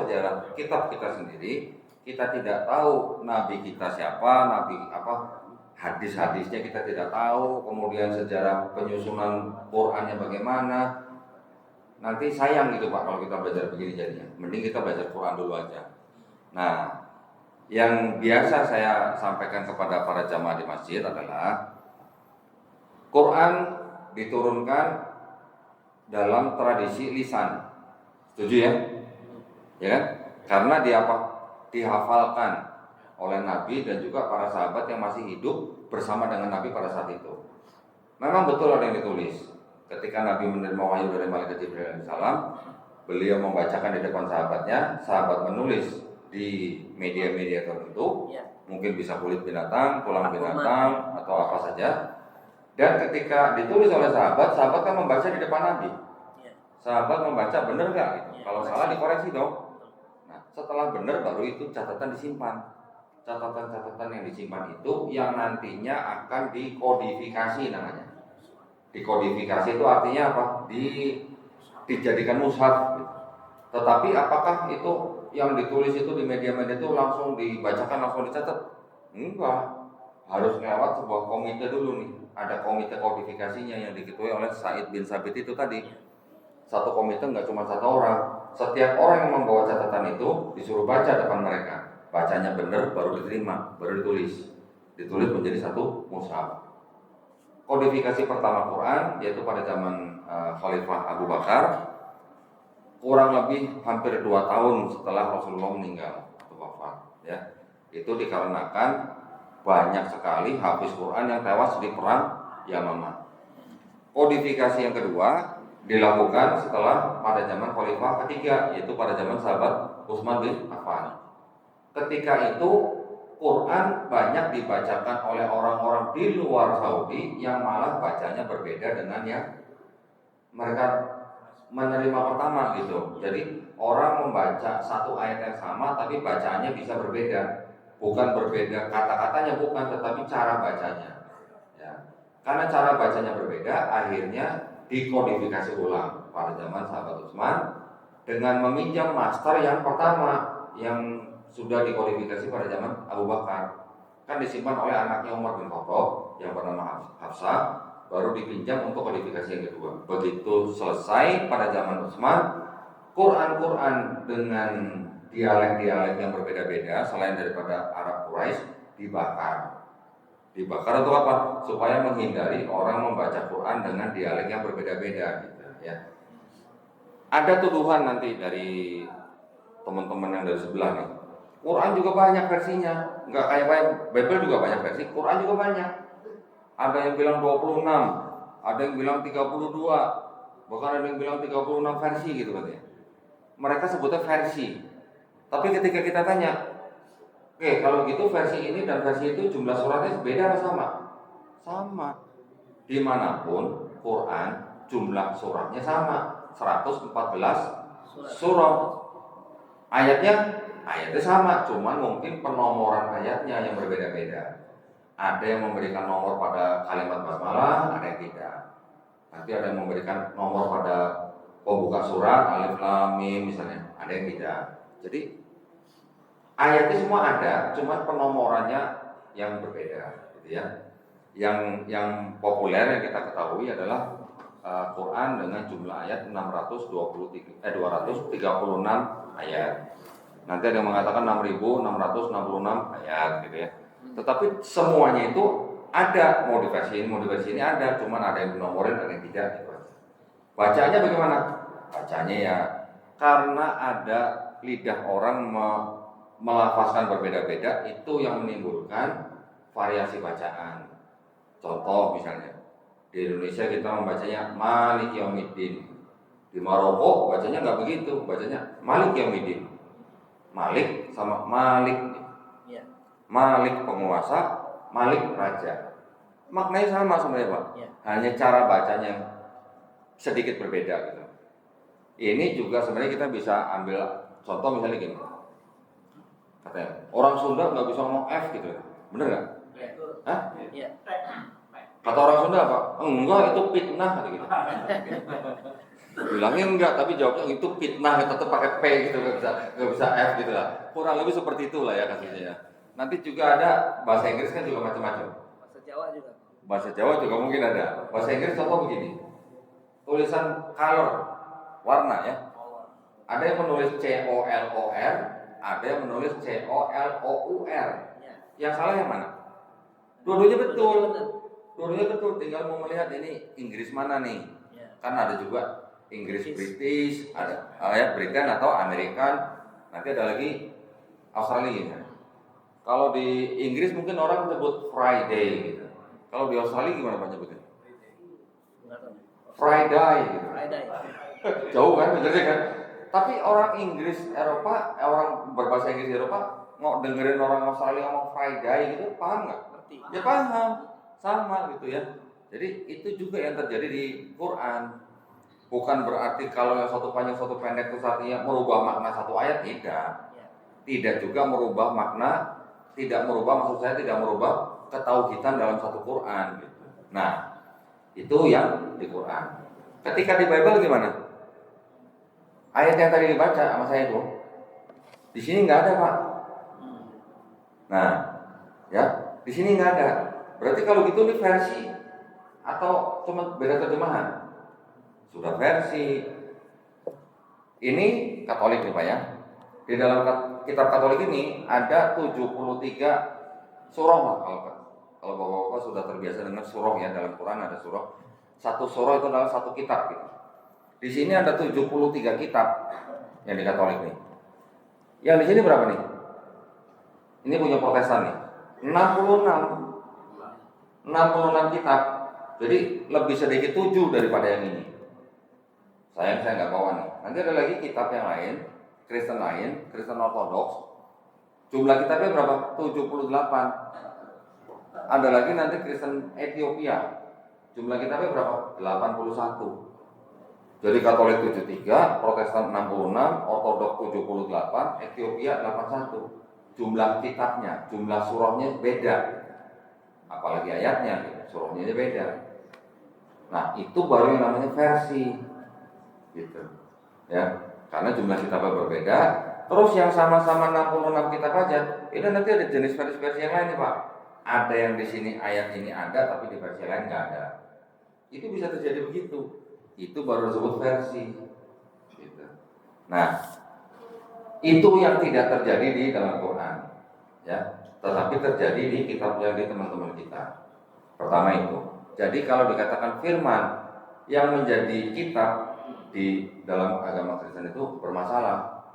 sejarah kitab kita sendiri, kita tidak tahu nabi kita siapa, nabi apa, hadis-hadisnya kita tidak tahu, kemudian sejarah penyusunan Qur'annya bagaimana. Nanti sayang gitu Pak kalau kita belajar begini jadinya. Mending kita belajar Qur'an dulu aja. Nah, yang biasa saya sampaikan kepada para jamaah di masjid adalah Quran diturunkan dalam tradisi lisan. Setuju ya? Ya kan? Karena dia apa? Dihafalkan oleh Nabi dan juga para sahabat yang masih hidup bersama dengan Nabi pada saat itu. Memang betul ada yang ditulis. Ketika Nabi menerima wahyu dari Malaikat Jibril alaihissalam, beliau membacakan di depan sahabatnya, sahabat menulis di media-media tertentu, mungkin bisa kulit binatang, tulang binatang, atau apa saja. Dan ketika ditulis oleh sahabat, sahabat kan membaca di depan Nabi. Sahabat membaca benar nggak? Gitu. Kalau salah dikoreksi dong. Nah, setelah benar baru itu catatan disimpan. Catatan-catatan yang disimpan itu yang nantinya akan dikodifikasi namanya. Dikodifikasi itu artinya apa? Dijadikan mushaf. Gitu. Tetapi apakah itu yang ditulis itu di media-media itu langsung dibacakan, langsung dicatat? Enggak. Harus lewat sebuah komite dulu nih. Ada komite kodifikasinya yang diketuai oleh Said bin Sabit itu tadi. Satu komite nggak cuma satu orang. Setiap orang yang membawa catatan itu disuruh baca depan mereka. Bacanya benar baru diterima, baru ditulis. Ditulis menjadi satu mushaf. Kodifikasi pertama Quran yaitu pada zaman Khalifah Abu Bakar, kurang lebih hampir 2 tahun setelah Rasulullah meninggal atau wafat. Ya, itu dikarenakan banyak sekali hafiz Quran yang tewas di perang Yamamah. Kodifikasi yang kedua dilakukan setelah pada zaman Khalifah ketiga, yaitu pada zaman sahabat Utsman bin Affan. Ketika itu Quran banyak dibacakan oleh orang-orang di luar Saudi yang malah bacanya berbeda dengan yang mereka menerima pertama gitu. Jadi orang membaca satu ayat yang sama tapi bacaannya bisa berbeda. Bukan berbeda kata-katanya bukan, tetapi cara bacanya. Ya. Karena cara bacanya berbeda, akhirnya dikodifikasi ulang pada zaman sahabat Utsman dengan meminjam master yang pertama yang sudah dikodifikasi pada zaman Abu Bakar. Kan disimpan oleh anaknya Umar bin Khattab yang bernama Hafsah, baru dipinjam untuk kodifikasi yang kedua. Begitu selesai pada zaman Utsman, Quran dengan dialek-dialek yang berbeda-beda selain daripada Arab Quraisy dibakar. Dibakar untuk apa? Supaya menghindari orang membaca Quran dengan dialek yang berbeda-beda gitu, ya. Ada tuduhan nanti dari teman-teman yang dari sebelah nih. Quran juga banyak versinya, nggak kayak Bible juga banyak versi, Quran juga banyak. Ada yang bilang 26, ada yang bilang 32, bahkan ada yang bilang 36 versi gitu katanya. Mereka sebutnya versi. Tapi ketika kita tanya, oke, kalau gitu versi ini dan versi itu jumlah suratnya beda atau sama? Sama. Dimanapun Quran jumlah suratnya sama, 114 surat. Ayatnya sama, cuman mungkin penomoran ayatnya yang berbeda-beda. Ada yang memberikan nomor pada kalimat basmalah, ada yang tidak. Nanti ada yang memberikan nomor pada pembuka surat, alif lam mim misalnya, ada yang tidak. Jadi ayatnya semua ada, cuman penomorannya yang berbeda, gitu ya. Yang populer yang kita ketahui adalah Quran dengan jumlah ayat 236 ayat. Nanti ada yang mengatakan 6.666 ayat gitu ya. Tetapi semuanya itu ada, mau di versi ini ada, cuman ada yang dinomorin, ada yang tidak gitu. Bacanya bagaimana? Bacanya ya karena ada lidah orang melafazkan berbeda-beda, itu yang menimbulkan variasi bacaan. Contoh misalnya di Indonesia kita membacanya Malik Yaumiddin. Di Maroko bacanya nggak begitu, bacanya Malik Yaumiddin. Malik sama Malik, ya. Malik penguasa, Malik raja. Maknanya sama sebenarnya Pak, ya. Hanya cara bacanya sedikit berbeda gitu. Ini juga sebenarnya kita bisa ambil contoh misalnya gini. Katanya orang Sunda nggak bisa ngomong F gitu, bener nggak? Hah? Ya. Kata orang Sunda apa? Enggak, itu fitnah gitu. Bilangnya enggak, tapi jawabnya itu fitnah, tetap pakai P gitu, nggak bisa F gitu lah. Kurang lebih seperti itulah ya kasusnya ya. Nanti juga ada bahasa Inggris kan juga macam-macam. Bahasa Jawa juga. Bahasa Jawa juga mungkin ada. Bahasa Inggris contoh begini. Tulisan color, warna ya. Ada yang menulis COLOR, ada yang menulis COLOUR. Yang salah yang mana? Dua-duanya betul. Dua-duanya betul, tinggal mau melihat ini Inggris mana nih. Kan ada juga Inggris British, ada ya Britain atau American, nanti ada lagi Australia. Kalau di Inggris mungkin orang menyebut Friday gitu. Kalau di Australia gimana Pak nyebutnya? Friday gitu. Jauh kan benernya kan? Tapi orang Inggris Eropa, orang berbahasa Inggris Eropa mau dengerin orang Australia ngomong Friday gitu, paham nggak? Ya paham, sama gitu ya. Jadi itu juga yang terjadi di Quran. Bukan berarti kalau yang satu panjang satu pendek itu artinya merubah makna satu ayat, tidak. Tidak juga merubah makna, tidak merubah, maksud saya tidak merubah ketauhidan dalam satu Quran gitu. Nah, itu yang di Quran. Ketika di Bible gimana? Ayat yang tadi dibaca sama saya itu, di sini nggak ada Pak. Nah, ya di sini nggak ada. Berarti kalau gitu ini versi atau cuma beda terjemahan? Sudah versi. Ini Katolik nih Pak ya. Di dalam kitab Katolik ini ada 73 surah lah kalau Bapak-bapak sudah terbiasa dengan surah ya, dalam Quran ada surah. Satu surah itu adalah satu kitab gitu. Di sini ada 73 kitab yang di Katolik nih. Yang di sini berapa nih? Ini punya Protestan nih. 66 kitab. Jadi lebih sedikit 7 daripada yang ini. Saya nggak bawa nih. Nanti ada lagi kitab yang lain, Kristen lain, Kristen Ortodoks. Jumlah kitabnya berapa? 78. Ada lagi nanti Kristen Ethiopia. Jumlah kitabnya berapa? 81. Jadi Katolik 73, Protestan 66, Ortodoks 78, Ethiopia 81. Jumlah kitabnya, jumlah surahnya beda. Apalagi ayatnya, surahnya beda. Nah, itu baru yang namanya versi. Gitu. Ya, karena jumlah kitabnya berbeda. Terus yang sama-sama 66 kitab aja, itu nanti ada jenis versi-versi yang lain nih Pak. Ada yang di sini ayat ini ada, tapi di versi lain nggak ada. Itu bisa terjadi begitu. Itu baru disebut versi. Gitu. Nah, itu yang tidak terjadi di dalam Quran, ya, tetapi terjadi di kitab yang di teman-teman kita. Pertama itu. Jadi kalau dikatakan firman yang menjadi kitab di dalam agama Kristen itu bermasalah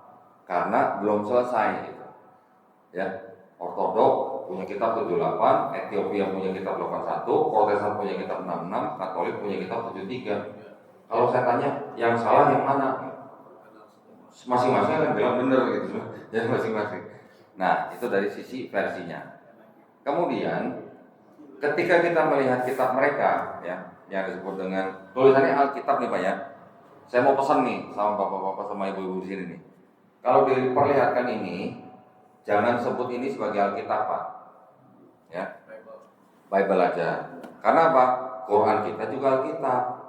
karena belum selesai gitu. Ya, Ortodoks punya kitab 78, Ethiopia punya kitab 81, Protestan punya kitab 66, Katolik punya kitab 73. Kalau saya tanya yang salah yang mana? Masing-masing akan bilang benar gitu, ya masing-masing. Nah, itu dari sisi versinya. Kemudian ketika kita melihat kitab mereka ya, yang disebut dengan tulisannya Alkitab nih Pak ya. Saya mau pesan nih sama bapak-bapak sama ibu-ibu di sini nih. Kalau diperlihatkan ini, jangan sebut ini sebagai Alkitab Pak. Ya, Bible aja. Karena apa? Quran kita juga Alkitab.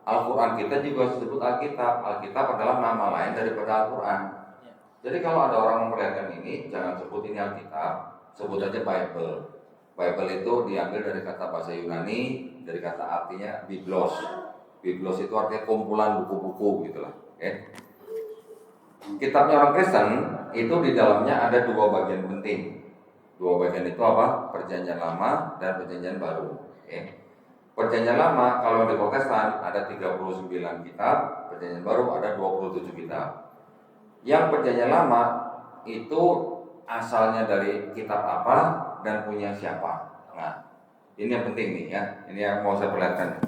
Al-Quran kita juga disebut Alkitab. Alkitab adalah nama lain daripada Al-Quran. Jadi kalau ada orang memperlihatkan ini, jangan sebut ini Alkitab, sebut aja Bible. Bible itu diambil dari kata bahasa Yunani, dari kata artinya Biblos. Biblos itu artinya kumpulan buku-buku gitulah. Okay. Kitabnya orang Kristen itu di dalamnya ada dua bagian penting. Dua bagian itu apa? Perjanjian Lama dan Perjanjian Baru. Okay. Perjanjian Lama kalau di Protestan ada 39 kitab, Perjanjian Baru ada 27 kitab. Yang Perjanjian Lama itu asalnya dari kitab apa dan punya siapa. Nah, ini yang penting nih ya. Ini yang mau saya perlihatkan.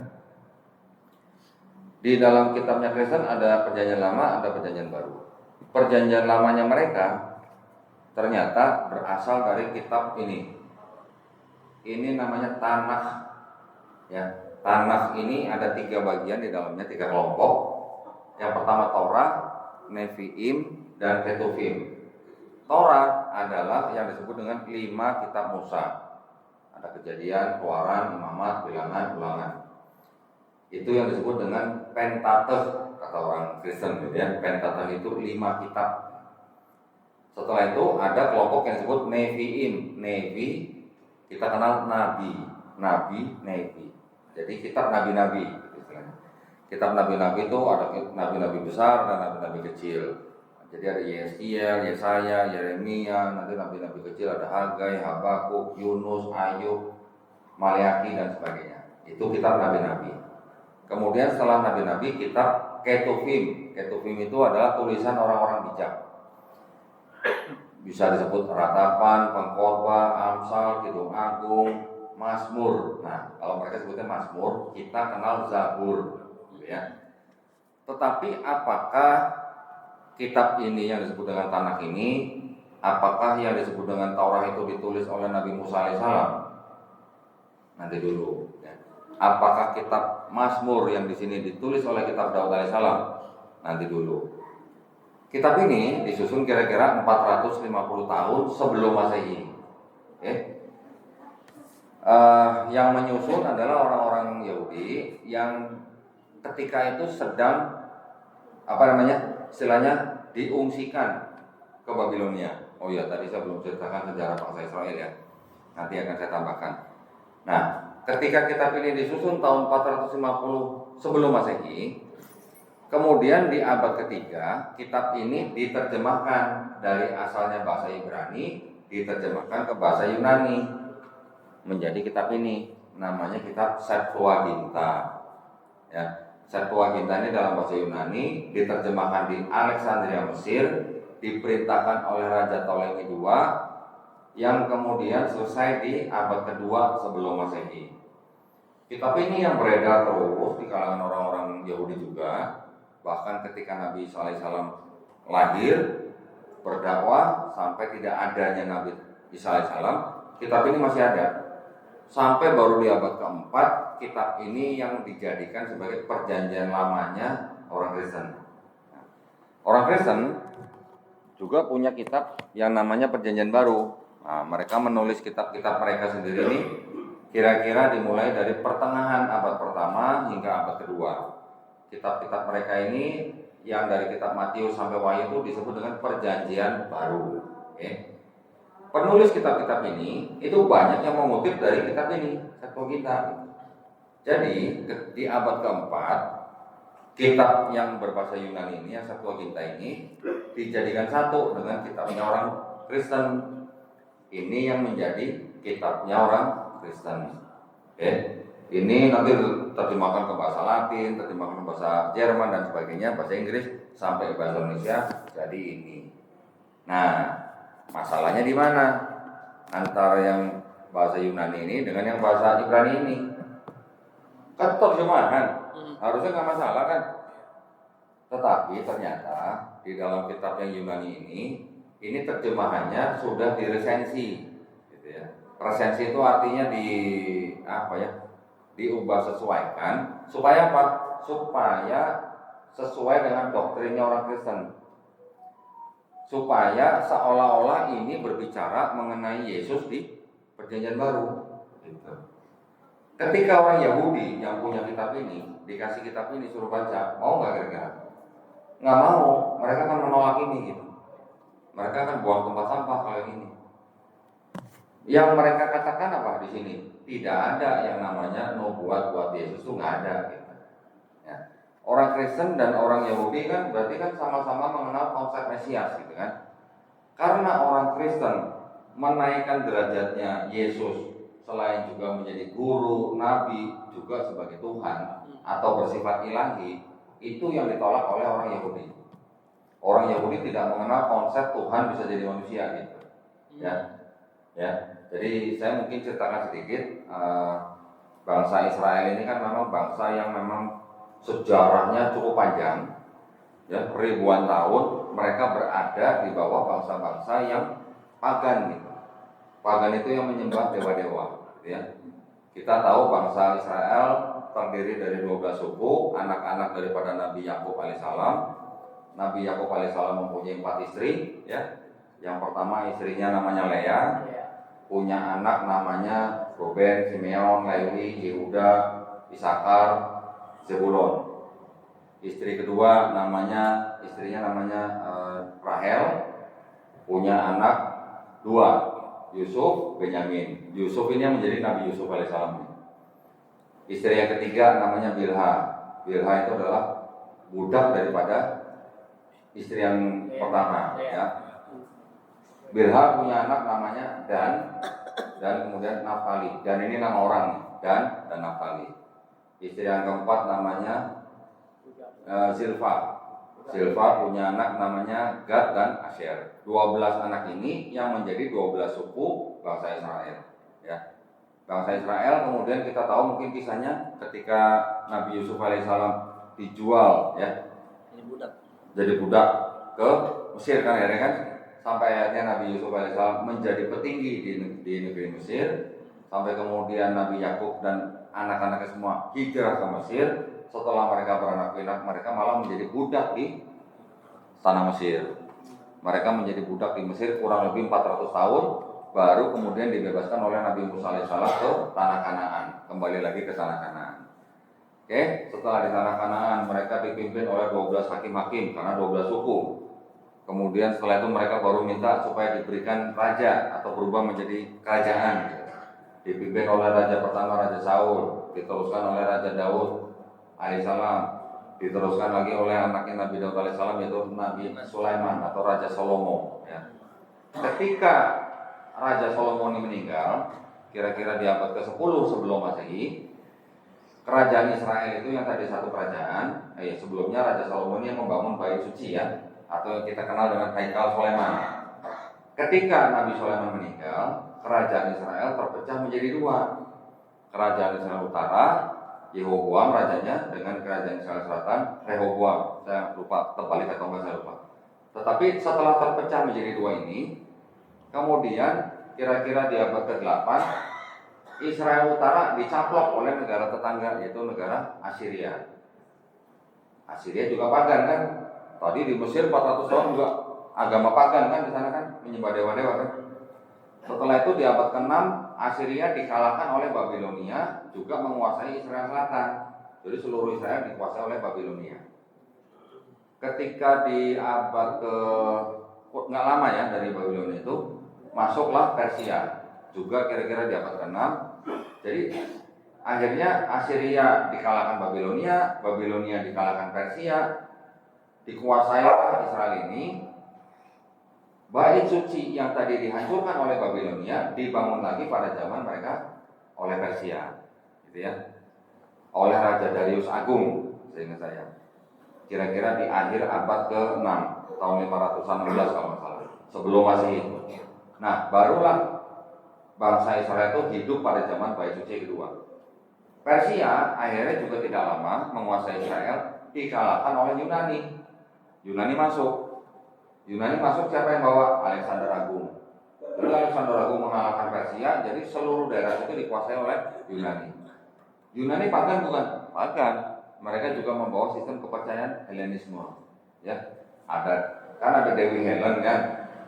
Di dalam kitabnya Kristen ada Perjanjian Lama, ada Perjanjian Baru. Perjanjian Lamanya mereka ternyata berasal dari kitab ini. Ini namanya Tanakh. Ya, Tanakh ini ada 3 bagian di dalamnya, 3 kelompok. Yang pertama Torah, Nevi'im, dan Ketuvim. Torah adalah yang disebut dengan 5 kitab Musa. Ada Kejadian, Keluaran, Imamat, Bilangan, Ulangan. Itu yang disebut dengan Pentateuch kata orang Kristen gitu ya. Pentateuch itu 5 kitab. Setelah itu ada kelompok yang disebut Nevi'im. Nevi kita kenal nabi, Nevi. Jadi kitab nabi-nabi istilahnya. Kitab nabi-nabi itu ada nabi-nabi besar dan nabi-nabi kecil. Jadi ada Yeskiel, Yesaya, Yeremia, nanti nabi-nabi kecil ada Hagai, Habakuk, Yunus, Ayub, Maleaki dan sebagainya. Itu kitab nabi-nabi. Kemudian setelah nabi-nabi kitab Ketuvim. Ketuvim itu adalah tulisan orang-orang bijak. Bisa disebut Ratapan, Pengkhotbah, Amsal, Kidung Agung, Mazmur. Nah, kalau mereka sebutnya Mazmur, kita kenal Zabur, ya. Tetapi apakah kitab ini yang disebut dengan Tanakh ini, apakah yang disebut dengan Taurat itu ditulis oleh Nabi Musa alaihissalam? Nanti dulu. Ya. Apakah kitab Mazmur yang di sini ditulis oleh kitab Daud alaihissalam? Nanti dulu. Kitab ini disusun kira-kira 450 tahun sebelum Masehi. Yang menyusun adalah orang-orang Yahudi yang ketika itu sedang istilahnya diungsikan ke Babilonia. Oh iya, tadi saya belum ceritakan sejarah bangsa Israel ya. Nanti akan saya tambahkan. Nah, ketika kitab ini disusun tahun 450 sebelum Masehi, kemudian di abad ketiga kitab ini diterjemahkan dari asalnya bahasa Ibrani, diterjemahkan ke bahasa Yunani menjadi kitab ini. Namanya kitab Septuaginta. Ya. Septuaginta ini dalam bahasa Yunani diterjemahkan di Alexandria, Mesir, diperintahkan oleh Raja Ptolemy II yang kemudian selesai di abad kedua sebelum Masehi. Kitab ini yang beredar terus di kalangan orang-orang Yahudi juga, bahkan ketika Nabi Isa alaihissalam lahir berdakwah sampai tidak adanya Nabi Isa alaihissalam, kitab ini masih ada. Sampai baru di abad keempat kitab ini yang dijadikan sebagai perjanjian lamanya orang Kristen. Orang Kristen juga punya kitab yang namanya Perjanjian Baru. Nah, mereka menulis kitab-kitab mereka sendiri ini kira-kira dimulai dari pertengahan abad pertama hingga abad kedua. Kitab-kitab mereka ini yang dari kitab Matius sampai Wahyu itu disebut dengan Perjanjian Baru. Penulis kitab-kitab ini itu banyak yang mengutip dari kitab ini, Septuaginta. Jadi di abad keempat kitab yang berbahasa Yunani ini, yang Septuaginta ini dijadikan satu dengan kitabnya orang Kristen. Ini yang menjadi kitabnya orang Kristen. Ini nanti terjemahkan ke bahasa Latin, terjemahkan ke bahasa Jerman dan sebagainya, bahasa Inggris sampai ke bahasa Indonesia. Jadi ini. Nah, masalahnya di mana antara yang bahasa Yunani ini dengan yang bahasa Ibrani ini? Kan terjemahan, harusnya nggak masalah kan? Tetapi ternyata di dalam kitab yang Yunani ini terjemahannya sudah diresensi, gitu ya. Resensi itu artinya diubah sesuaikan supaya apa? Supaya sesuai dengan doktrinnya orang Kristen. Supaya seolah-olah ini berbicara mengenai Yesus di Perjanjian Baru. Gitu. Ketika orang Yahudi yang punya kitab ini dikasih kitab ini suruh baca, mau nggak kira-kira? Nggak mau, mereka akan menolak ini gitu. Mereka akan buang tempat sampah kalau ini. Yang mereka katakan apa di sini? Tidak ada yang namanya nubuat buat Yesus, itu nggak ada. Gitu. Ya. Orang Kristen dan orang Yahudi kan berarti kan sama-sama mengenal konsep Mesias gitu kan. Karena orang Kristen menaikkan derajatnya Yesus selain juga menjadi guru, nabi, juga sebagai Tuhan atau bersifat ilahi, itu yang ditolak oleh orang Yahudi. Orang Yahudi tidak mengenal konsep Tuhan bisa jadi manusia gitu. Ya. Jadi saya mungkin ceritakan sedikit, bangsa Israel ini kan memang bangsa yang memang sejarahnya cukup panjang, ya, ribuan tahun mereka berada di bawah bangsa-bangsa yang pagan gitu. Pagan itu yang menyembah dewa-dewa, ya. Kita tahu bangsa Israel terdiri dari 12 suku, anak-anak daripada Nabi Yakub alaihissalam. Nabi Yakub alaihissalam mempunyai 4 istri, ya. Yang pertama istrinya namanya Leah, punya anak namanya Ruben, Simeon, Lewi, Yehuda, Isakar, Zebulon. Istri kedua istrinya namanya Rahel, punya anak dua, Yusuf, Benyamin. Yusuf ini yang menjadi Nabi Yusuf alaihissalam. Istri yang ketiga namanya Bilha. Bilha itu adalah budak daripada istri yang pertama, ya. Bilha punya anak namanya dan kemudian Naftali. Dan ini nama orang, dan Naftali. Istri yang keempat namanya Silva. Silva punya anak namanya Gad dan Asher. 12 anak ini yang menjadi 12 suku bangsa Israel, ya. Bangsa Israel kemudian kita tahu mungkin kisahnya ketika Nabi Yusuf alaihissalam dijual, ya, jadi budak ke Mesir kan, akhirnya kan, sampai akhirnya Nabi Yusuf alaihissalam menjadi petinggi di negeri Mesir, sampai kemudian Nabi Yakub dan anak-anaknya semua hijrah ke Mesir. Setelah mereka beranak pinak, mereka malah menjadi budak di tanah Mesir. Mereka menjadi budak di Mesir kurang lebih 400 tahun, baru kemudian dibebaskan oleh Nabi Musa alaihissalam ke tanah Kanaan, kembali lagi ke tanah Kanaan. Oke, setelah di tanah Kanaan mereka dipimpin oleh 12 hakim-hakim karena 12 suku. Kemudian setelah itu mereka baru minta supaya diberikan raja atau berubah menjadi kerajaan. Dipimpin oleh raja pertama, Raja Saul, diteruskan oleh Raja Daud alaihissalam, diteruskan lagi oleh anaknya Nabi Daud alaihissalam, yaitu Nabi Sulaiman atau Raja Salomo, ya. Ketika Raja Salomo ini meninggal, kira-kira di abad ke-10 sebelum Masehi, kerajaan Israel itu yang tadi satu kerajaan, sebelumnya Raja Salomo ini yang membangun bait suci, ya, atau yang kita kenal dengan Haikal Sulaiman. Ketika Nabi Sulaiman meninggal, kerajaan Israel terpecah menjadi dua. Kerajaan Israel Utara, Yehoboam rajanya, dengan kerajaan Israel Selatan, Rehoboam. Saya lupa terbalik atau enggak, saya lupa. Tetapi setelah terpecah menjadi dua ini, kemudian kira-kira di abad ke-8, Israel Utara dicaplok oleh negara tetangga, yaitu negara Assyria. Assyria juga pagan kan? Tadi di Mesir 400 tahun juga agama pagan kan, di sana kan menyembah dewa-dewa kan. Setelah itu di abad ke-6 Assyria dikalahkan oleh Babilonia, juga menguasai Israel Selatan. Jadi seluruh Israel dikuasai oleh Babilonia. Ketika di abad nggak lama ya dari Babilonia itu, masuklah Persia, juga kira-kira di abad ke-6. Jadi akhirnya Assyria dikalahkan Babilonia, Babilonia dikalahkan Persia, dikuasai Israel ini. Bait suci yang tadi dihancurkan oleh Babilonia dibangun lagi pada zaman mereka oleh Persia, gitu ya, oleh Raja Darius Agung, seingat saya. Kira-kira di akhir abad ke-6, tahun 516 kalau nggak salah, sebelum Masehi. Nah, barulah bangsa Israel itu hidup pada zaman bait suci kedua. Persia akhirnya juga tidak lama menguasai Israel, dikalahkan oleh Yunani. Yunani masuk siapa yang bawa? Alexander Agung. Jadi Alexander Agung mengalahkan Persia, jadi seluruh daerah itu dikuasai oleh Yunani. Yunani pagan bukan? Pagan. Mereka juga membawa sistem kepercayaan Helenisme. Ya, ada Dewi Helen kan,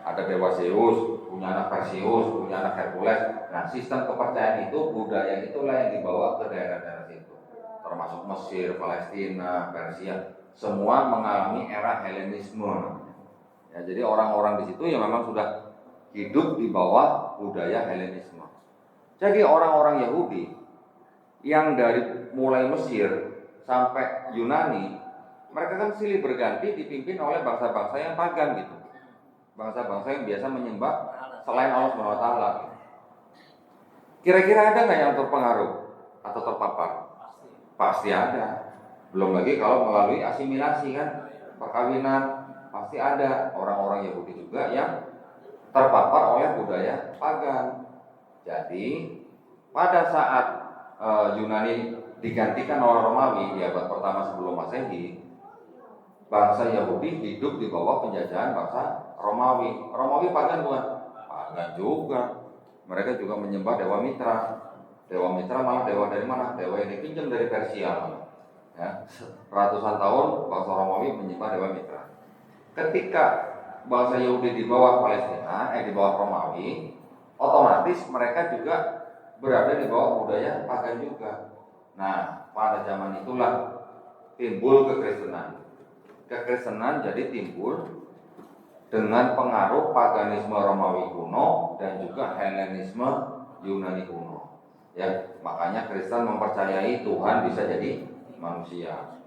ada dewa Zeus, punya anak Perseus, punya anak Hercules. Nah, sistem kepercayaan itu, budaya itulah yang dibawa ke daerah-daerah situ, termasuk Mesir, Palestina, Persia, semua mengalami era Helenisme. Ya, jadi orang-orang di situ yang memang sudah hidup di bawah budaya Helenisme. Jadi orang-orang Yahudi yang dari mulai Mesir sampai Yunani, mereka kan silih berganti dipimpin oleh bangsa-bangsa yang pagan gitu. Bangsa-bangsa yang biasa menyembah selain Allah SWT. Kira-kira ada nggak yang terpengaruh atau terpapar? Pasti ada. Belum lagi kalau melalui asimilasi kan, perkawinan. Pasti ada orang-orang Yahudi juga yang terpapar oleh budaya pagan. Jadi pada saat Yunani digantikan oleh Romawi di abad pertama sebelum Masehi, bangsa Yahudi hidup di bawah penjajahan bangsa Romawi. Romawi pagan bukan? Pagan juga. Mereka juga menyembah Dewa Mitra. Dewa Mitra malah dewa dari mana? Dewa yang dipinjam dari Persia. Ya, ratusan tahun bangsa Romawi menyembah Dewa Mitra. Ketika bangsa Yahudi di bawah Palestina, di bawah Romawi, otomatis mereka juga berada di bawah budaya pagan juga. Nah, pada zaman itulah timbul kekristenan. Kekristenan jadi timbul dengan pengaruh paganisme Romawi kuno dan juga Helenisme Yunani kuno. Ya, makanya Kristen mempercayai Tuhan bisa jadi manusia.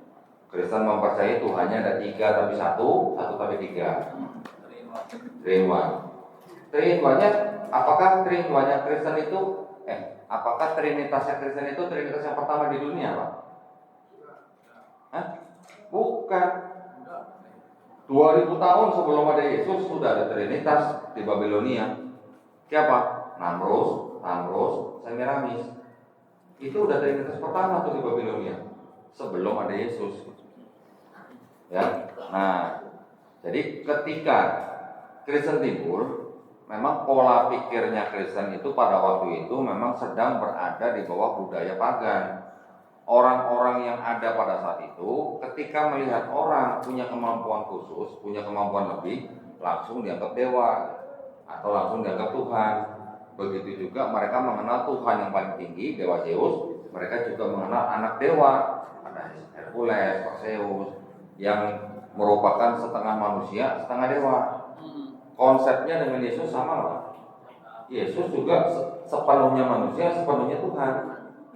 Kristen mempercayai Tuhannya ada 3 tapi 1 tapi 3. Three in one. Three in one-nya, apakah three in one-nya Kristen itu apakah trinitasnya Kristen itu trinitas yang pertama di dunia, Pak? Hah? Bukan. 2000 tahun sebelum ada Yesus sudah ada trinitas di Babilonia. Siapa? Namrus, Semiramis. Itu udah trinitas pertama tuh di Babilonia sebelum ada Yesus. Ya. Nah, jadi ketika Kristen timbul, memang pola pikirnya Kristen itu pada waktu itu memang sedang berada di bawah budaya pagan. Orang-orang yang ada pada saat itu ketika melihat orang punya kemampuan khusus, punya kemampuan lebih, langsung dianggap dewa atau langsung dianggap Tuhan. Begitu juga mereka mengenal Tuhan yang paling tinggi, Dewa Zeus. Mereka juga mengenal anak dewa, ada Hercules, Perseus, yang merupakan setengah manusia, setengah dewa. Konsepnya dengan Yesus sama nggak? Yesus juga sepenuhnya manusia, sepenuhnya Tuhan.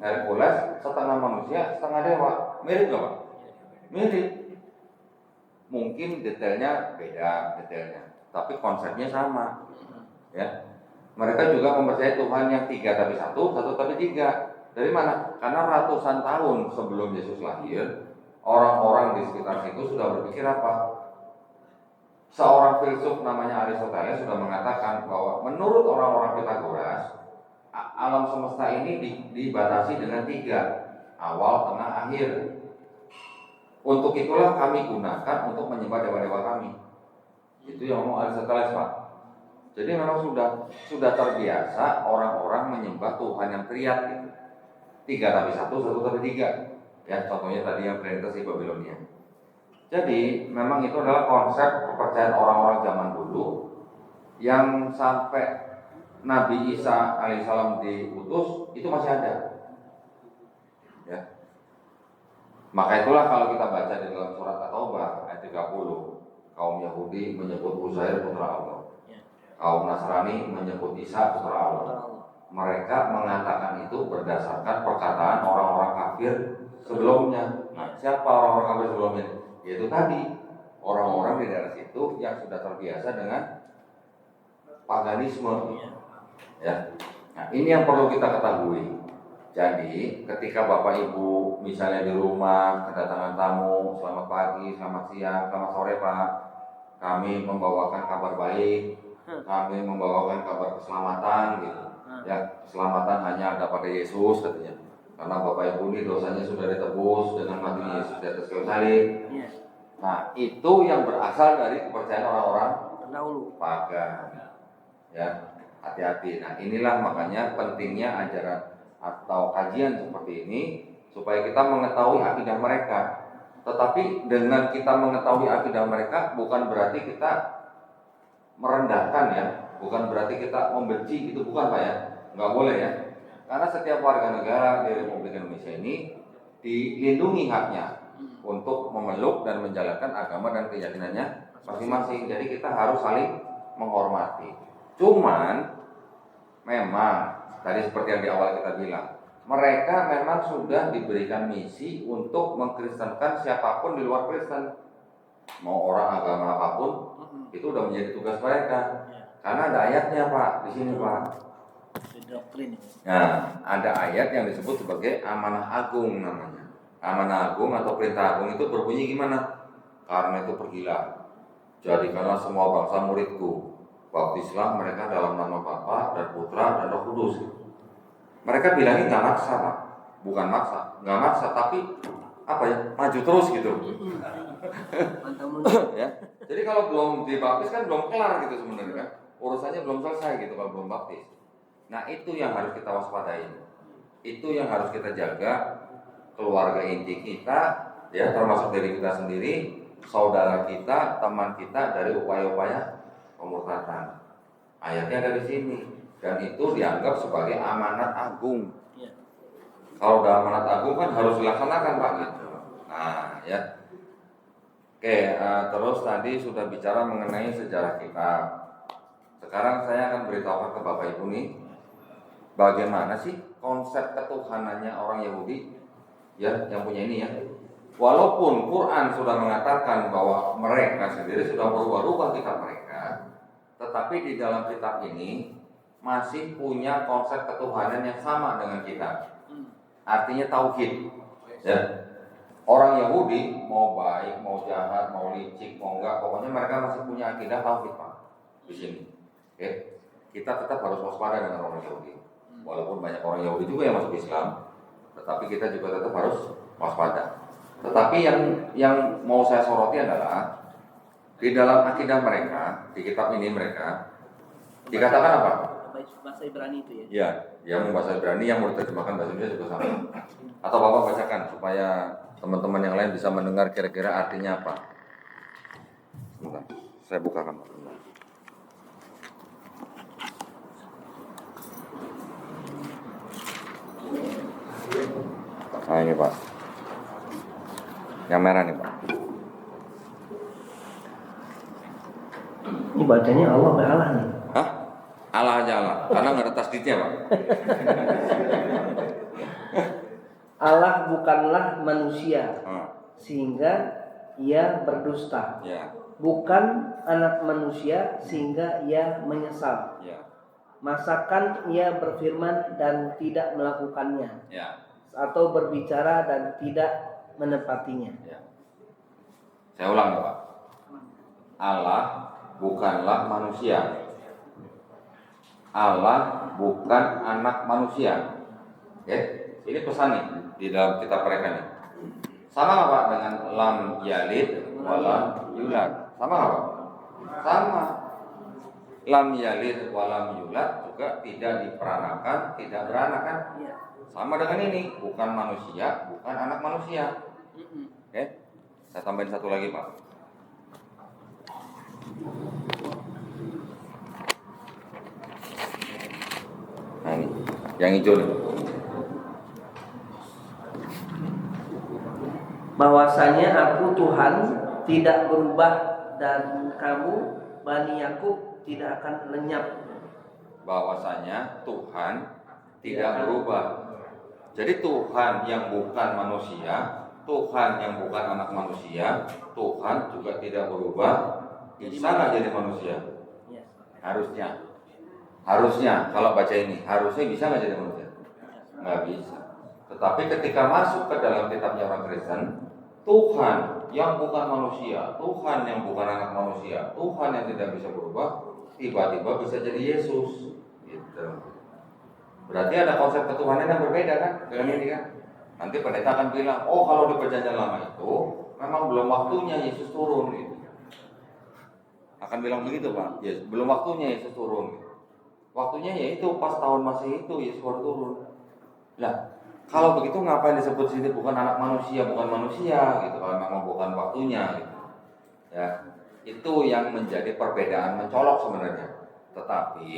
Hercules setengah manusia, setengah dewa. Mirip nggak, Pak? Mirip. Mungkin detailnya beda, tapi konsepnya sama. Ya. Mereka juga mempercayai Tuhan yang 3 tapi 1 tapi 3. Dari mana? Karena ratusan tahun sebelum Yesus lahir, orang-orang di sekitar situ sudah berpikir apa? Seorang filsuf namanya Aristoteles sudah mengatakan bahwa menurut orang-orang Pythagoras, alam semesta ini dibatasi dengan 3, awal, tengah, akhir. Untuk itulah kami gunakan untuk menyembah dewa-dewa kami. Itu yang ngomong Aristoteles, Pak. Jadi memang sudah terbiasa orang-orang menyembah Tuhan yang triad gitu. 3 tapi 1 tapi 3. Ya, contohnya tadi yang Trinitas di Babilonia. Jadi memang itu adalah konsep kepercayaan orang-orang zaman dulu yang sampai Nabi Isa alaihissalam diutus itu masih ada. Ya. Maka itulah kalau kita baca di dalam surat At-Taubah ayat 30, kaum Yahudi menyebut Uzair putra Allah. Kaum Nasrani menyebut Isa putra Allah. Mereka mengatakan itu berdasarkan perkataan orang-orang kafir sebelumnya. Nah, siapa orang-orang kafir sebelumnya? Yaitu tadi orang-orang di daerah situ yang sudah terbiasa dengan paganisme. Ya. Nah, ini yang perlu kita ketahui. Jadi, ketika Bapak Ibu misalnya di rumah kedatangan tamu, selamat pagi, selamat siang, selamat sore Pak, kami membawakan kabar baik, kami membawakan kabar keselamatan gitu. Ya, keselamatan hanya ada pada Yesus katanya. Karena Bapak Ibu ini dosanya sudah ditebus dengan matinya Yesus di atas kayu salib. Nah, itu yang berasal dari kepercayaan orang-orang pagan. Ya, hati-hati. Nah, inilah makanya pentingnya ajaran atau kajian seperti ini supaya kita mengetahui akidah mereka. Tetapi dengan kita mengetahui akidah mereka bukan berarti kita merendahkan ya, bukan berarti kita membenci, itu bukan Pak ya, nggak boleh ya. Karena setiap warga negara di Republik Indonesia ini dilindungi haknya untuk memeluk dan menjalankan agama dan keyakinannya masing-masing. Jadi kita harus saling menghormati. Cuman memang tadi seperti yang di awal kita bilang, mereka memang sudah diberikan misi untuk mengkristenkan siapapun di luar Kristen. Mau orang agama apapun, itu udah menjadi tugas mereka. Karena ada ayatnya Pak, di sini Pak. Nah, ada ayat yang disebut sebagai amanah agung namanya. Amanah agung atau perintah agung itu berbunyi gimana? Karena itu pergilah, jadikanlah semua bangsa muridku. Baptislah mereka dalam nama Bapa dan Putra dan Roh Kudus. Mereka bilangnya nggak maksa Pak, bukan maksa, nggak maksa tapi apa ya, maju terus gitu. Ya. Jadi kalau belum dibaptis kan belum kelar gitu sebenarnya kan, urusannya belum selesai gitu kalau belum baptis. Nah itu yang harus kita waspadai, itu yang harus kita jaga, keluarga inti kita, ya termasuk dari kita sendiri, saudara kita, teman kita dari upaya-upaya pemurtadan. Ayatnya ada di sini dan itu dianggap sebagai amanat agung. Kalau udah amanat agung kan harus dilaksanakan Pak gitu. Nah, ya. Oke, terus tadi sudah bicara mengenai sejarah kitab. Sekarang saya akan beritahu ke Bapak Ibu nih, bagaimana sih konsep ketuhanannya orang Yahudi, ya, yang punya ini ya. Walaupun Quran sudah mengatakan bahwa mereka sendiri sudah berubah-ubah kitab mereka, tetapi di dalam kitab ini masih punya konsep ketuhanan yang sama dengan kita. Artinya tauhid. Ya. Orang Yahudi mau baik, mau jahat, mau licik, mau enggak, pokoknya mereka masih punya akidah tauhid, Pak. Di sini. Oke. Kita tetap harus waspada dengan orang Yahudi. Walaupun banyak orang Yahudi juga yang masuk Islam, tetapi kita juga tetap harus waspada. Tetapi yang mau saya soroti adalah di dalam akidah mereka, di kitab ini mereka dikatakan apa? Bahasa Ibrani itu ya? Ya, yang bahasa Ibrani, yang mau diterjemahkan bahasa Indonesia juga sama. Atau Bapak bacakan supaya teman-teman yang lain bisa mendengar kira-kira artinya apa. Sebentar, saya bukakan. Nah ini Pak, yang merah nih Pak. Ini bacanya Allah Allah nih. Hah? Allah aja Allah, karena nggak ada tasdidnya Pak. Allah bukanlah manusia, sehingga ia berdusta. Ya. Bukan anak manusia, sehingga ia menyesal. Ya. Masakan ia berfirman dan tidak melakukannya, Ya. atau berbicara dan tidak menepatinya. Ya. Saya ulang ya Pak. Allah bukanlah manusia. Allah bukan anak manusia. Oke, ini pesan nih di dalam kitab mereka nih. Sama nggak Pak dengan lam yalid walam yulad? Sama nggak Pak? Sama. Lam yalid walam yulad juga tidak diperanakan, tidak beranak kan? Sama dengan ini, bukan manusia, bukan anak manusia. Oke, saya tambahin satu lagi Pak. Nah ini, yang hijau nih. Bahwasanya aku Tuhan tidak berubah dan kamu Bani Yakub tidak akan lenyap. Bahwasanya Tuhan tidak berubah. Jadi Tuhan yang bukan manusia, Tuhan yang bukan anak manusia, Tuhan juga tidak berubah. Bisa nggak jadi manusia? Harusnya. Harusnya kalau baca ini, harusnya bisa nggak jadi manusia? Nggak bisa. Tetapi ketika masuk ke dalam kitabnya orang Kristen, Tuhan yang bukan manusia, Tuhan yang bukan anak manusia, Tuhan yang tidak bisa berubah, tiba-tiba bisa jadi Yesus. Gitu. Berarti ada konsep ketuhanan yang berbeda kan dengan ini kan? Nanti pendeta akan bilang, oh kalau di perjanjian lama itu memang belum waktunya Yesus turun gitu. Akan bilang begitu Pak, yes, belum waktunya Yesus turun. Waktunya yaitu pas tahun Masehi itu Yesus baru turun. Lah, kalau begitu ngapain disebut sini bukan anak manusia, bukan manusia gitu kalau memang bukan waktunya gitu. Ya, itu yang menjadi perbedaan mencolok sebenarnya. Tetapi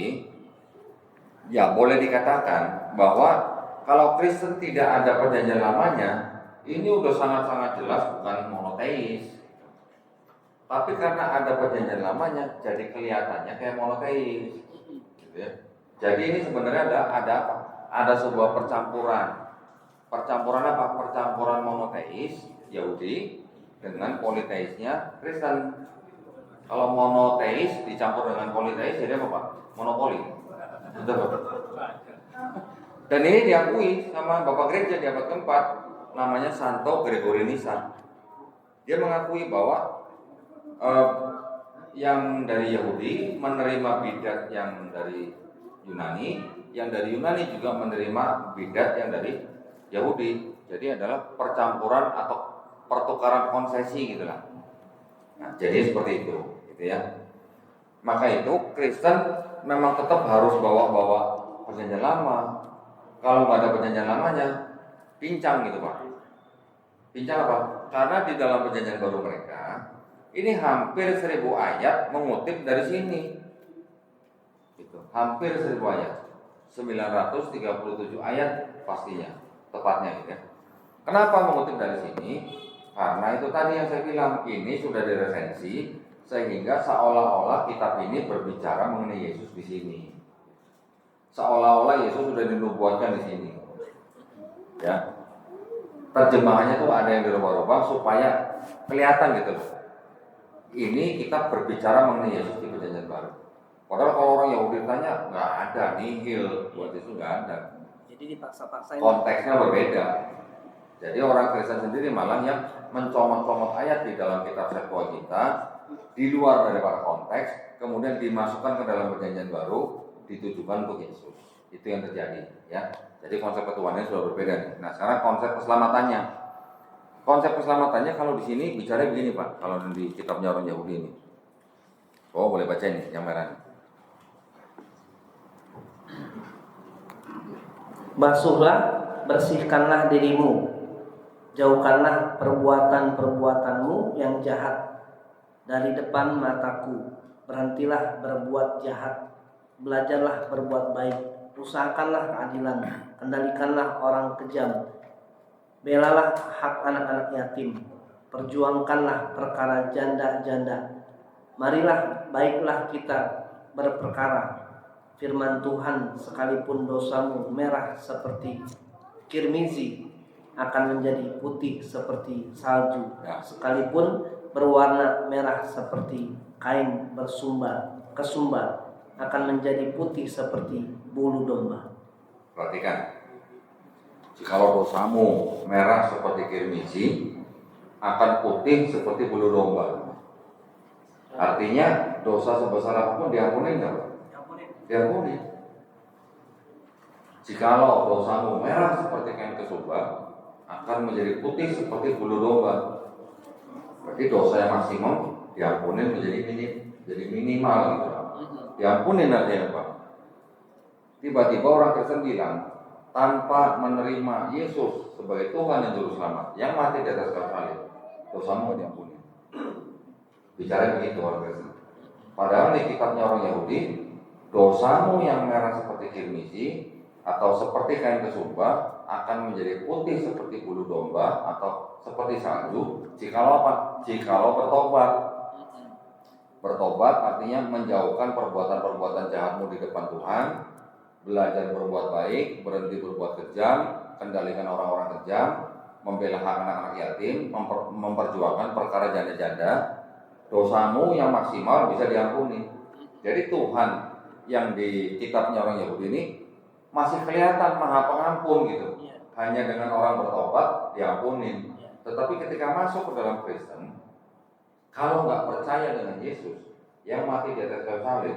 ya boleh dikatakan bahwa kalau Kristen tidak ada perjanjian lamanya, ini udah sangat-sangat jelas bukan monoteis. Tapi karena ada perjanjian lamanya, jadi kelihatannya kayak monoteis. Gitu ya. Jadi ini sebenarnya ada apa? Ada sebuah percampuran. Percampuran apa? Percampuran monoteis Yahudi dengan politeisnya Kristen. Kalau monoteis dicampur dengan politeis jadi apa Pak? Monopoli. Betul. Dan ini diakui sama Bapak Gereja di abad keempat, namanya Santo Gregory Nyssa. Dia mengakui bahwa yang dari Yahudi menerima bidat yang dari Yunani, yang dari Yunani juga menerima bidat yang dari Yahudi. Jadi adalah percampuran atau pertukaran konsesi gitulah. Nah, jadi seperti itu, gitu ya. Maka itu Kristen memang tetap harus bawa-bawa perjanjian lama. Kalau nggak ada perjanjian lamanya, pincang gitu Pak. Pincang apa? Karena di dalam perjanjian baru mereka ini hampir 1000 ayat mengutip dari sini. Gitu. Hampir 1000 ayat. 937 ayat pastinya, tepatnya gitu ya. Kenapa mengutip dari sini? Karena itu tadi yang saya bilang, ini sudah diresensi sehingga seolah-olah kitab ini berbicara mengenai Yesus di sini. Seolah-olah Yesus sudah dinubuatkan di sini. Ya. Terjemahannya tuh ada yang dirubah-rubah supaya kelihatan gitu loh. Ini kita berbicara mengenai Yesus di Perjanjian Baru. Padahal kalau orang Yahudi tanya, nggak ada, nihil, buat Yesus nggak ada. Jadi dipaksa-paksain. Konteksnya berbeda. Jadi orang Kristen sendiri malah yang mencomot-comot ayat di dalam kitab Septuaginta di luar daripada konteks, kemudian dimasukkan ke dalam Perjanjian Baru, ditujukan untuk Yesus. Itu yang terjadi, ya. Jadi konsep ketuhanannya sudah berbeda nih. Nah, sekarang konsep keselamatannya. Konsep keselamatannya kalau di sini bicara begini, Pak. Kalau di kitabnya orang Yahudi ini. Oh, boleh baca ini yang merah. Basuhlah, bersihkanlah dirimu. Jauhkanlah perbuatan-perbuatanmu yang jahat dari depan mataku. Berhentilah berbuat jahat. Belajarlah berbuat baik. Usahakanlah keadilan. Kendalikanlah orang kejam. Belalah hak anak-anak yatim. Perjuangkanlah perkara janda-janda. Marilah baiklah kita berperkara. Firman Tuhan, sekalipun dosamu merah seperti kirmizi, akan menjadi putih seperti salju. Sekalipun berwarna merah seperti kain kesumba, akan menjadi putih seperti bulu domba. Perhatikan. Jikalau dosamu merah seperti kirmizi, akan putih seperti bulu domba. Artinya dosa sebesar apapun diampuni enggak? Diampuni. Jikalau dosamu merah seperti kain kesumba, akan menjadi putih seperti bulu domba. Berarti dosa yang maksimum diampuni menjadi minimal gitu. Diampuni artinya apa? Tiba-tiba orang Kristen bilang, tanpa menerima Yesus sebagai Tuhan dan Juru Selamat yang mati di atas kayu salib, dosamu diampuni. Bicara begitu orang Kristen. Padahal di kitabnya orang Yahudi, dosamu yang merah seperti kirmizi atau seperti kain kesumba akan menjadi putih seperti bulu domba atau seperti salju jikalau apa? Jikalau bertobat. Bertobat artinya menjauhkan perbuatan-perbuatan jahatmu di depan Tuhan, belajar berbuat baik, berhenti berbuat kejam, kendalikan orang-orang kejam, membela hak anak-anak yatim, memperjuangkan perkara janda-janda. Dosamu yang maksimal bisa diampuni. Jadi Tuhan yang di kitabnya orang Yahudi ini masih kelihatan maha pengampun gitu. Hanya dengan orang bertobat diampuni. Tetapi ketika masuk ke dalam Kristen, kalau nggak percaya dengan Yesus yang mati di atas kayu salib,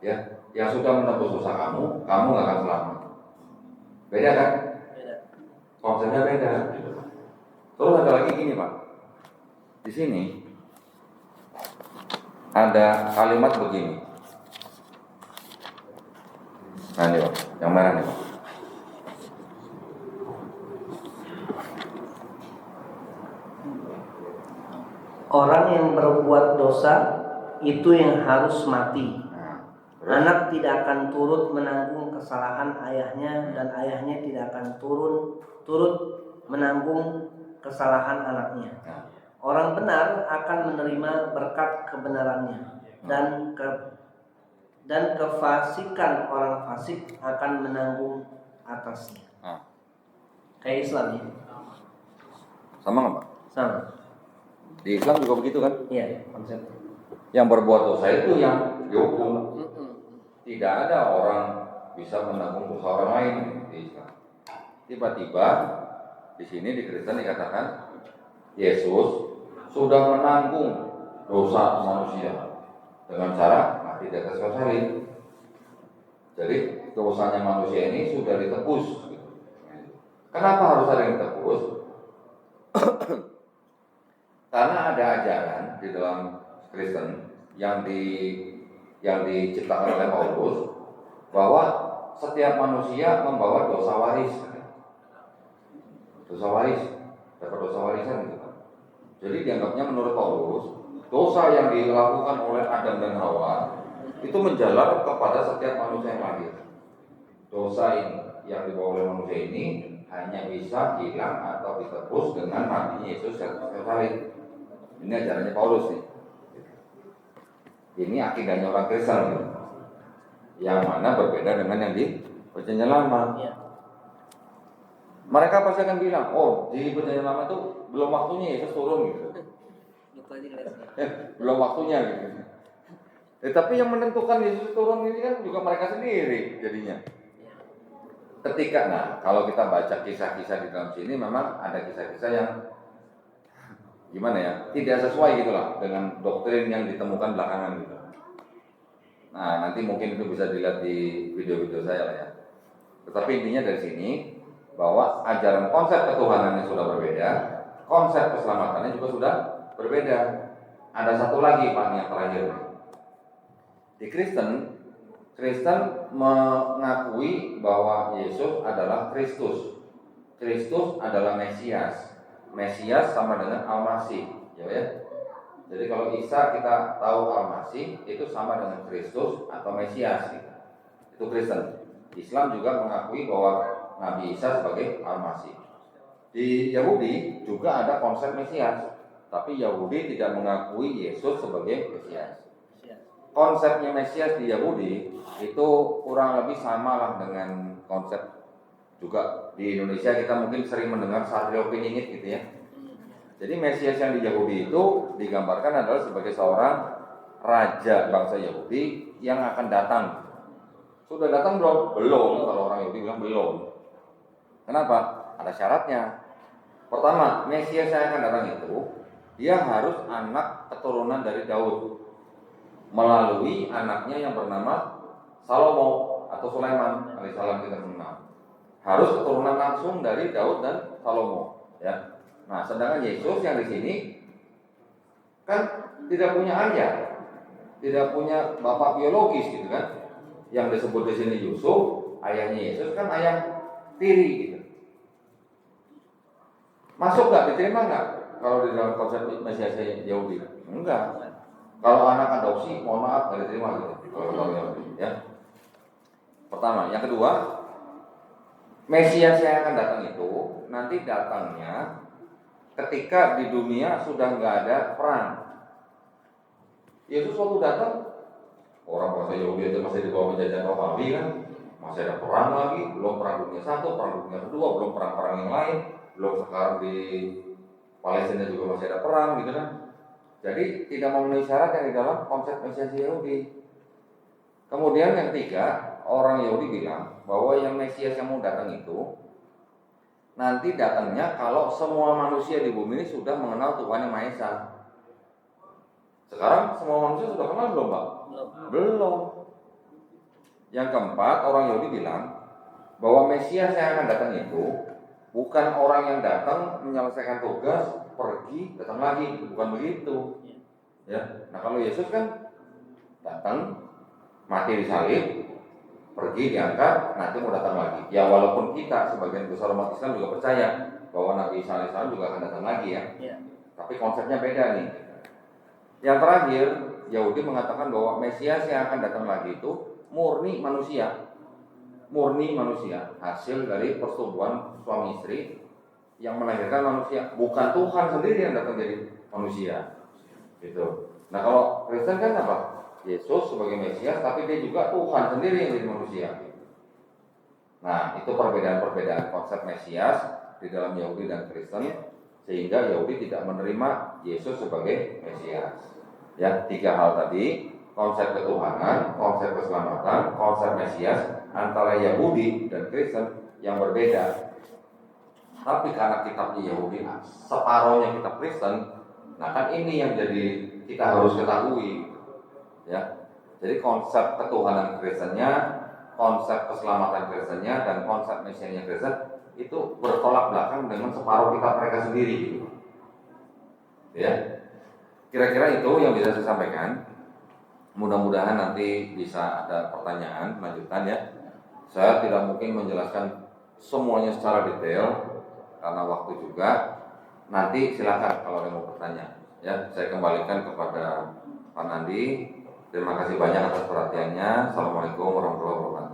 ya, yang sudah menebus dosa kamu nggak akan selamat. Beda kan? Beda. Konsepnya beda. Terus ada lagi gini, Pak. Di sini ada kalimat begini. Nah ini Pak, yang merah nih Pak. Orang yang berbuat dosa itu yang harus mati. Anak tidak akan turut menanggung kesalahan ayahnya, dan ayahnya tidak akan turut menanggung kesalahan anaknya. Orang benar akan menerima berkat kebenarannya, dan kefasikan orang fasik akan menanggung atasnya. Kayak Islam ya? Sama nggak Pak? Sama. Di Islam juga begitu kan? Iya, konsep. Yang berbuat dosa itu yang dihukum. Tidak ada orang bisa menanggung dosa orang lain di Islam. Tiba-tiba di sini di Kristen dikatakan Yesus sudah menanggung dosa manusia dengan cara mati di atas kayu salib. Jadi dosanya manusia ini sudah ditebus. Kenapa harus ada yang ditebus? Karena ada ajaran di dalam Kristen yang diciptakan oleh Paulus bahwa setiap manusia membawa dosa waris. Dosa waris, dapat dosa warisan gitu kan. Jadi dianggapnya menurut Paulus, dosa yang dilakukan oleh Adam dan Hawa itu menjalar kepada setiap manusia yang lahir. Dosa ini yang dibawa oleh manusia ini hanya bisa hilang atau ditebus dengan matinya Yesus secara salib. Ini ajarannya Paulus nih. Ini akidahnya orang Kristen gitu. Yang mana berbeda dengan yang di Perjanjian Lama. Iya. Mereka pasti akan bilang, oh di Perjanjian Lama itu belum waktunya Yesus turun gitu. Belum waktunya gitu. Tapi yang menentukan Yesus turun ini kan juga mereka sendiri jadinya. Ketika, kalau kita baca kisah-kisah di dalam sini memang ada kisah-kisah yang gimana ya, tidak sesuai gitulah dengan doktrin yang ditemukan belakangan gitu. Nah nanti mungkin itu bisa dilihat di video-video saya lah ya. Tetapi intinya dari sini bahwa ajaran konsep ketuhanannya sudah berbeda, konsep keselamatannya juga sudah berbeda. Ada satu lagi Pak yang terakhir. Di Kristen mengakui bahwa Yesus adalah Kristus. Kristus adalah Mesias. Mesias sama dengan Al-Masih, ya. Jadi kalau Isa kita tahu Al-Masih itu sama dengan Kristus atau Mesias gitu. Itu Kristen. Islam juga mengakui bahwa Nabi Isa sebagai Al-Masih. Di Yahudi juga ada konsep Mesias, tapi Yahudi tidak mengakui Yesus sebagai Mesias. Konsepnya Mesias di Yahudi itu kurang lebih sama lah dengan konsep juga di Indonesia kita mungkin sering mendengar Satrio Piningit gitu ya. Jadi Mesias yang di Yahudi itu digambarkan adalah sebagai seorang raja bangsa Yahudi yang akan datang. Sudah datang belum? Belum. Kalau orang Yahudi bilang belum. Kenapa? Ada syaratnya. Pertama, Mesias yang akan datang itu dia harus anak keturunan dari Daud melalui anaknya yang bernama Salomo atau Sulaiman alaihissalam kita mengenal. Harus keturunan langsung dari Daud dan Salomo, ya. Nah, sedangkan Yesus yang di sini kan tidak punya ayah, tidak punya bapak biologis gitu kan. Yang disebut di sini Yusuf, ayahnya Yesus kan ayah tiri gitu. Masuk nggak? Diterima nggak? Kalau di dalam konsep Mesias Yahudi? Enggak. Kalau anak adopsi, mohon maaf nggak diterima gitu. Kalau Yahudi, ya. Pertama, yang kedua, Mesias yang akan datang itu nanti datangnya ketika di dunia sudah nggak ada perang. Yesus waktu datang, orang bangsa Yahudi itu masih di bawah penjajahan Romawi kan, masih ada perang lagi, belum perang dunia satu, perang dunia kedua, belum perang-perang yang lain, belum sekarang di Palestina juga masih ada perang gitu kan. Jadi tidak memenuhi syarat yang di dalam konsep Mesias Yahudi. Kemudian yang ketiga, orang Yahudi bilang bahwa yang Mesias yang mau datang itu nanti datangnya kalau semua manusia di bumi ini sudah mengenal Tuhan Yang Maha Esa. Sekarang semua manusia sudah kenal belum, Pak? Belum. Yang keempat, orang Yahudi bilang bahwa Mesias yang akan datang itu bukan orang yang datang menyelesaikan tugas, pergi, datang lagi, bukan begitu. Ya. Nah, kalau Yesus kan datang, mati disalib, pergi diangkat, nanti mau datang lagi. Ya walaupun kita sebagian besar umat Islam juga percaya bahwa Nabi Isa AS juga akan datang lagi ya. Tapi konsepnya beda nih. Yang terakhir, Yahudi mengatakan bahwa Mesias yang akan datang lagi itu murni manusia. Murni manusia, hasil dari persetubuhan suami istri yang melahirkan manusia, bukan Tuhan sendiri yang datang jadi manusia. Gitu. Nah, kalau Kristen kan apa? Yesus sebagai Mesias, tapi dia juga Tuhan sendiri yang jadi manusia. Nah, itu perbedaan-perbedaan konsep Mesias di dalam Yahudi dan Kristen, sehingga Yahudi tidak menerima Yesus sebagai Mesias. Ya, tiga hal tadi, konsep ketuhanan, konsep keselamatan, konsep Mesias antara Yahudi dan Kristen yang berbeda. Tapi karena kitabnya Yahudi separohnya kitab Kristen, nah kan ini yang jadi kita harus ketahui. Ya, jadi konsep ketuhanan Kristennya, konsep keselamatan Kristennya, dan konsep Mesiasnya Kristen itu bertolak belakang dengan separuh kitab mereka sendiri. Gitu. Ya, kira-kira itu yang bisa saya sampaikan. Mudah-mudahan nanti bisa ada pertanyaan lanjutan ya. Saya tidak mungkin menjelaskan semuanya secara detail karena waktu juga. Nanti silakan kalau ada mau bertanya. Ya, saya kembalikan kepada Pak Nandi. Terima kasih banyak atas perhatiannya. Assalamualaikum warahmatullahi wabarakatuh.